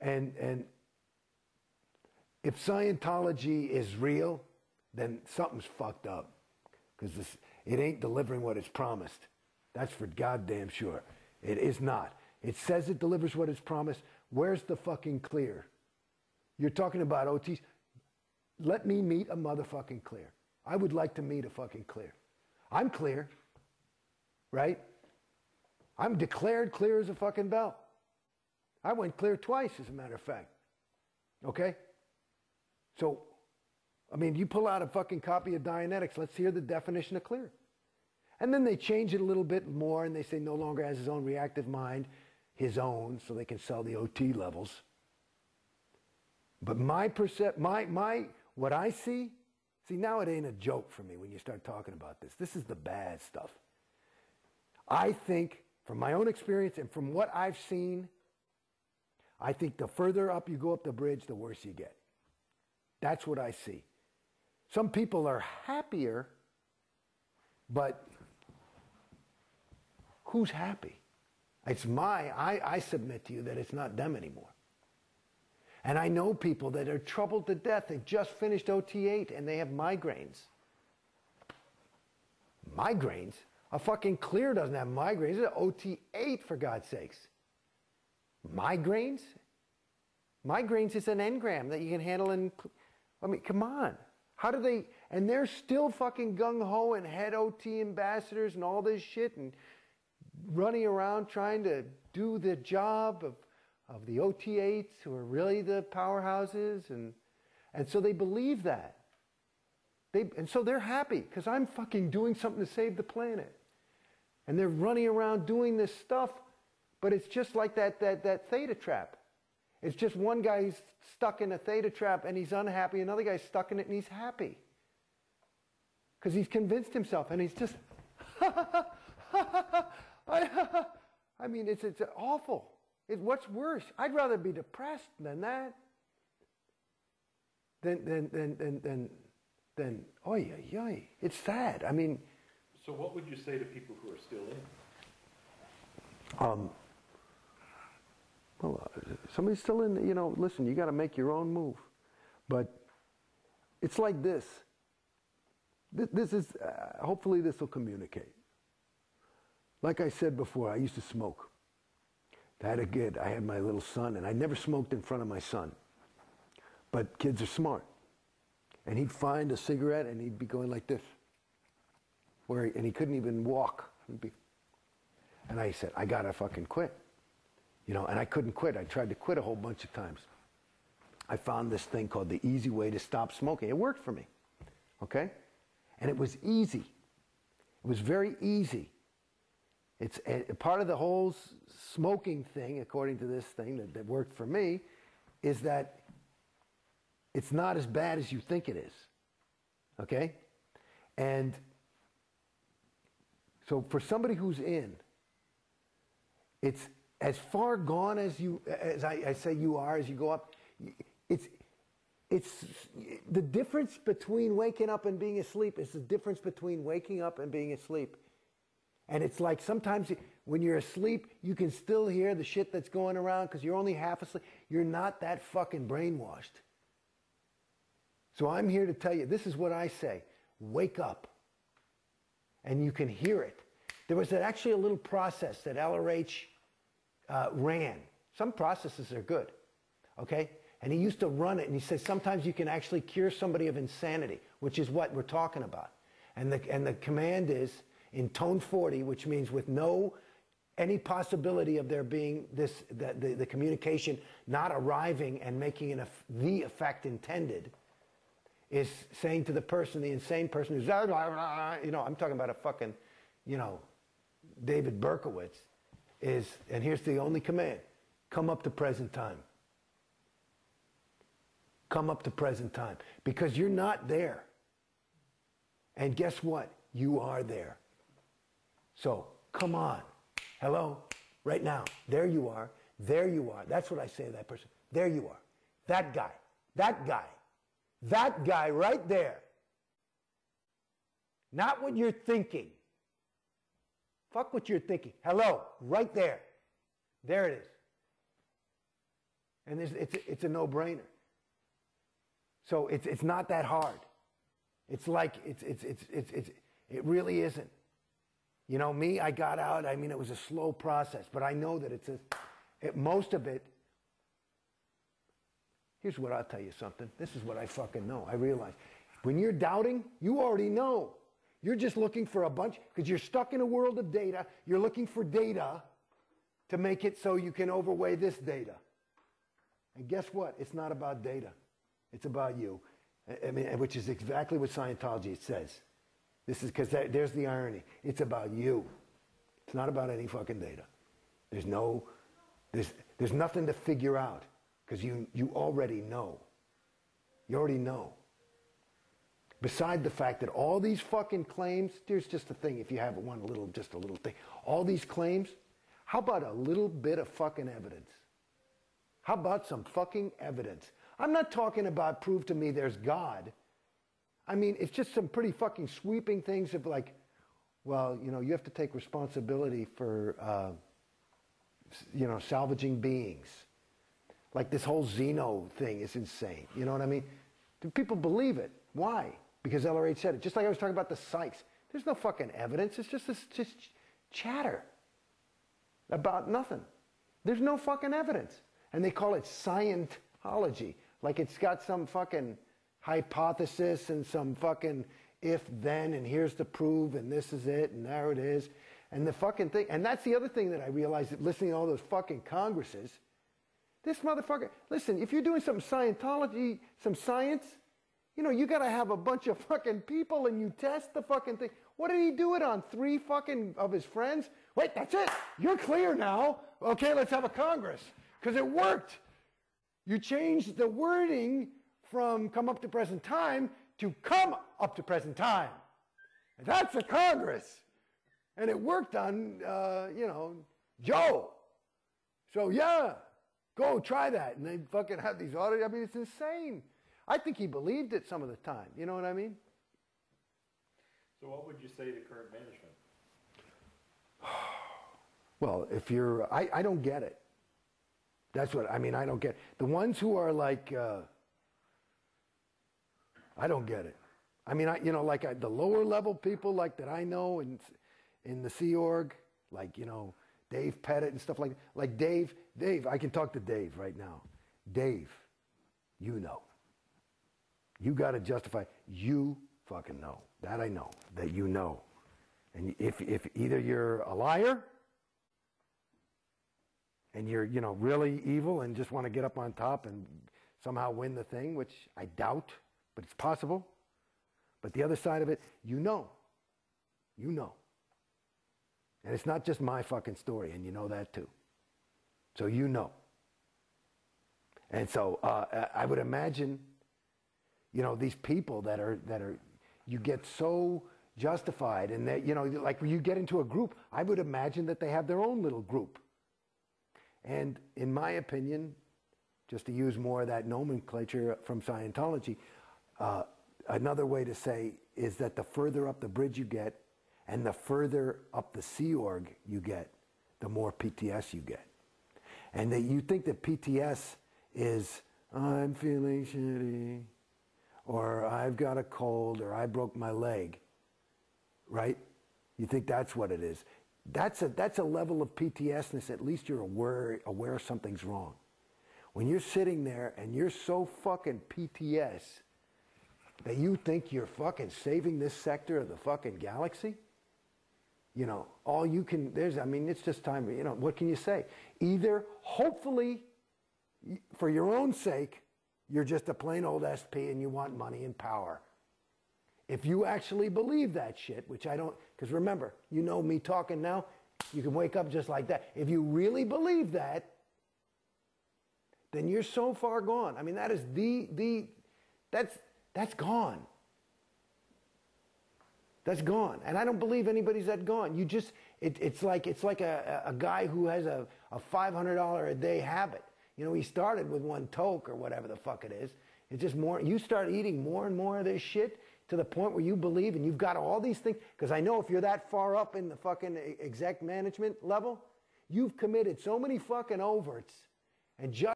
And if Scientology is real, then something's fucked up. Because it ain't delivering what it's promised. That's for goddamn sure. It is not. It says it delivers what it's promised. Where's the fucking clear? You're talking about OTs. Let me meet a motherfucking clear. I would like to meet a fucking clear. I'm clear, right? I'm declared clear as a fucking bell. I went clear twice, as a matter of fact. Okay? So, I mean, you pull out a fucking copy of Dianetics, let's hear the definition of clear. And then they change it a little bit more, and they say no longer has his own reactive mind, his own, so they can sell the OT levels. But what I see now it ain't a joke for me when you start talking about this. This is the bad stuff. I think, from my own experience and from what I've seen, I think the further up you go up the bridge, the worse you get. That's what I see. Some people are happier, but who's happy? I submit to you that it's not them anymore. And I know people that are troubled to death. They just finished OT8 and they have migraines. Migraines? A fucking clear doesn't have migraines. It's an OT8, for God's sakes. Migraines? Migraines is an engram that you can handle in... I mean, come on. How do they... And they're still fucking gung-ho and head OT ambassadors and all this shit and running around trying to do the job of the OT8s who are really the powerhouses. And so they believe that. And so they're happy because I'm fucking doing something to save the planet. And they're running around doing this stuff, but it's just like that theta trap. It's just one guy's stuck in a theta trap and he's unhappy, another guy's stuck in it and he's happy. Because he's convinced himself and he's just, I mean, it's awful. What's worse? I'd rather be depressed than that. Than oy, oy, oy. It's sad. I mean. So what would you say to people who are still in? Well, somebody's still in, listen, you got to make your own move. But it's like this. This is, hopefully this will communicate. Like I said before, I used to smoke. I had my little son, and I never smoked in front of my son. But kids are smart. And he'd find a cigarette, and he'd be going like this. And he couldn't even walk. And I said, I got to fucking quit. And I couldn't quit. I tried to quit a whole bunch of times. I found this thing called the easy way to stop smoking. It worked for me. Okay? And it was easy. It was very easy. It's part of the whole smoking thing, according to this thing that worked for me, is that it's not as bad as you think it is. Okay? And so for somebody who's in, it's as far gone as I say you are as you go up. It's the difference between waking up and being asleep is the difference between waking up and being asleep. And it's like sometimes when you're asleep, you can still hear the shit that's going around because you're only half asleep. You're not that fucking brainwashed. So I'm here to tell you, this is what I say. Wake up. And you can hear it. There was actually a little process that LRH ran. Some processes are good. Okay? And he used to run it, and he says sometimes you can actually cure somebody of insanity, which is what we're talking about. And the command is in tone 40, which means with any possibility of there being the communication not arriving and making the effect intended, is saying to the person, the insane person who's, I'm talking about a fucking, David Berkowitz, and here's the only command, come up to present time. Come up to present time. Because you're not there. And guess what? You are there. So, come on. Hello? Right now. There you are. There you are. That's what I say to that person. There you are. That guy. That guy. That guy right there. Not what you're thinking. Fuck what you're thinking. Hello. Right there. There it is. And it's a no-brainer. So it's not that hard. It's like, it really isn't. You know, me, I got out. I mean, it was a slow process, but I know that most of it. Here's what I'll tell you something. This is what I fucking know. I realize when you're doubting, you already know. You're just looking for a bunch, because you're stuck in a world of data. You're looking for data to make it so you can overweigh this data. And guess what? It's not about data. It's about you. I mean, which is exactly what Scientology says. This is because there's the irony. It's about you. It's not about any fucking data. There's nothing to figure out, because you already know. You already know. Beside the fact that all these fucking claims, here's just the thing, if you have just a little thing. All these claims, how about a little bit of fucking evidence? How about some fucking evidence? I'm not talking about prove to me there's God. I mean, it's just some pretty fucking sweeping things of like, well, you know, you have to take responsibility for, you know, salvaging beings. Like this whole Xeno thing is insane. You know what I mean? Do people believe it? Why? Because LRH said it. Just like I was talking about the psychs. There's no fucking evidence. It's just chatter about nothing. Then no fucking evidence. And they call it Scientology. Like it's got some fucking hypothesis and some fucking if-then and here's the proof and this is it and there it is. And the fucking thing. And that's the other thing that I realized that listening to all those fucking congresses. This motherfucker, listen, if you're doing some Scientology, some science, you know, you got to have a bunch of fucking people and you test the fucking thing. What did he do it on? 3 fucking of his friends? Wait, that's it. You're clear now. Okay, let's have a Congress. Because it worked. You changed the wording from come up to present time to come up to present time. And that's a Congress. And it worked on, you know, Joe. So, yeah, go try that. And they fucking have these audits. I mean, it's insane. I think he believed it some of the time. You know what I mean? So what would you say to current management? Well, if you're, I don't get it. That's what, I mean, I don't get it. The ones who are like, I don't get it. I mean, you know, like the lower level people like that I know in the Sea Org, like, you know, Dave Pettit and stuff like Dave, I can talk to Dave right now. Dave, you know. You got to justify, you fucking know. That I know, that you know. And if either you're a liar and you're, you know, really evil and just want to get up on top and somehow win the thing, which I doubt, but it's possible. But the other side of it, you know. You know. And it's not just my fucking story, and you know that too. So you know. And so I would imagine, you know, these people that are, you get so justified, and that, you know, like when you get into a group, I would imagine that they have their own little group. And in my opinion, just to use more of that nomenclature from Scientology, another way to say is that the further up the bridge you get, and the further up the Sea Org you get, the more PTS you get. And that you think that PTS is, I'm feeling shitty, or I've got a cold, or I broke my leg, right? You think that's what it is. That's a level of PTSness, at least you're aware something's wrong. When you're sitting there and you're so fucking PTS that you think you're fucking saving this sector of the fucking galaxy, you know, all you can, I mean, it's just time, you know, what can you say? Either, hopefully, for your own sake, you're just a plain old SP and you want money and power. If you actually believe that shit, which I don't, because remember, you know me talking now, you can wake up just like that. If you really believe that, then you're so far gone. I mean, that is that's gone. That's gone. And I don't believe anybody's that gone. You just, it's like a guy who has a $500 a day habit. You know, he started with 1 toke or whatever the fuck it is. It's just more, you start eating more and more of this shit to the point where you believe, and you've got all these things, because I know if you're that far up in the fucking exec management level, you've committed so many fucking overts and just